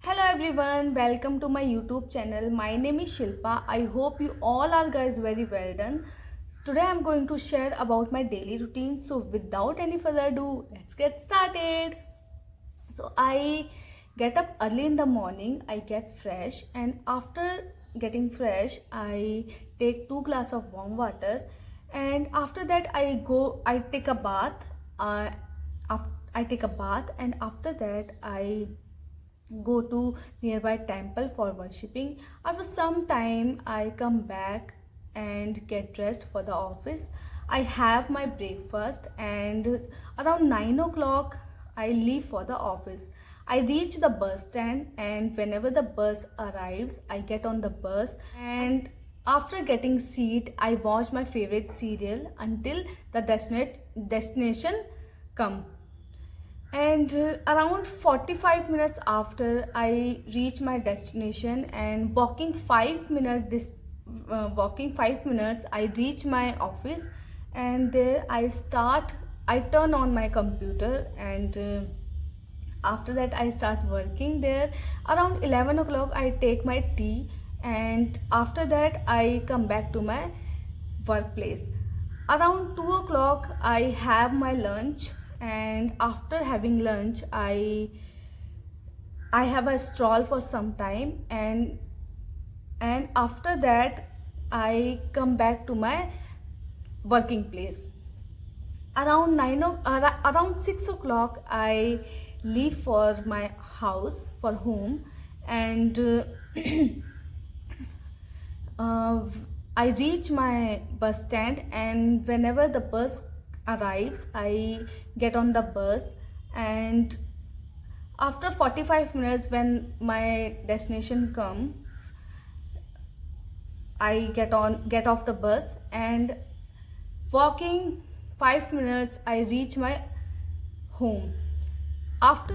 Hello everyone, welcome to my YouTube channel. My name is Shilpa. I hope you all are guys very well done. Today I'm going to share about my daily routine. So without any further ado, let's get started. So I get up early in the morning, I get fresh, and after getting fresh, I take 2 glasses of warm water, and after that I take a bath. Uh, I take a bath, and after that I go to nearby temple for worshipping. After some time I come back and get dressed for the office. I have my breakfast, and around 9 o'clock I leave for the office. I reach the bus stand, and whenever the bus arrives I get on the bus, and after getting seat I watch my favorite serial until the destination come. And around 45 minutes after I reach my destination, and walking 5 minutes I reach my office, and there I turn on my computer, and after that I start working there. Around 11 o'clock I take my tea, and after that I come back to my workplace. Around 2 o'clock I have my lunch, and after having lunch I have a stroll for some time, and after that I come back to my working place. Around 6 o'clock I leave for my house for home, and uh, I reach my bus stand, and whenever the bus arrives I get on the bus, and after 45 minutes when my destination comes I get off the bus, and walking 5 minutes I reach my home. After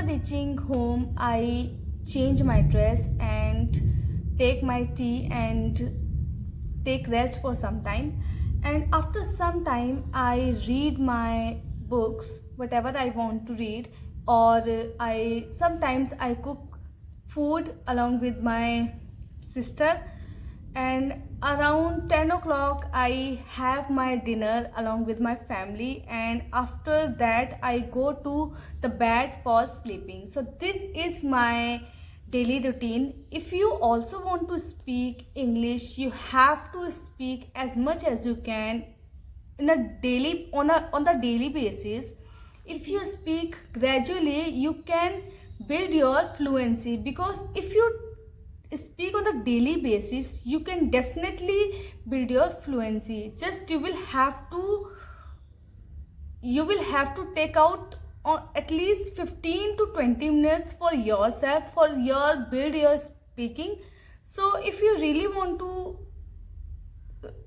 reaching home I change my dress and take my tea and take rest for some time, and after some time I read my books, whatever I want to read, or I sometimes I cook food along with my sister, and around 10 o'clock I have my dinner along with my family, and after that I go to the bed for sleeping. So this is my daily routine. If you also want to speak English, you have to speak as much as you can in a daily on the daily basis. If you speak gradually you can build your fluency, because if you speak on a daily basis you can definitely build your fluency. Just you will have to take out at least 15 to 20 minutes for yourself for your build your speaking. So if you really want to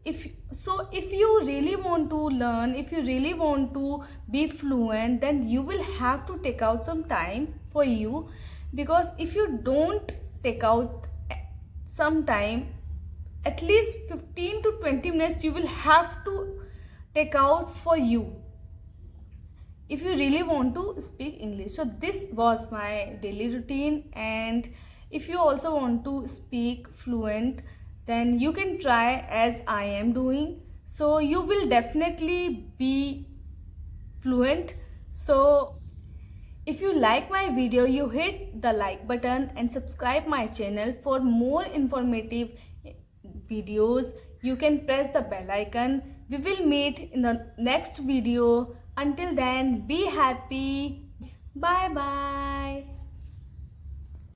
if you really want to learn, if you really want to be fluent, then you will have to take out some time for you, because if you don't take out some time, at least 15 to 20 minutes you will have to take out for you if you really want to speak English. So this was my daily routine, and if you also want to speak fluent, then you can try as I am doing, so you will definitely be fluent. So if you like my video, you hit the like button and subscribe my channel for more informative videos. You can press the bell icon. We will meet in the next video. Until then, be happy. Bye bye.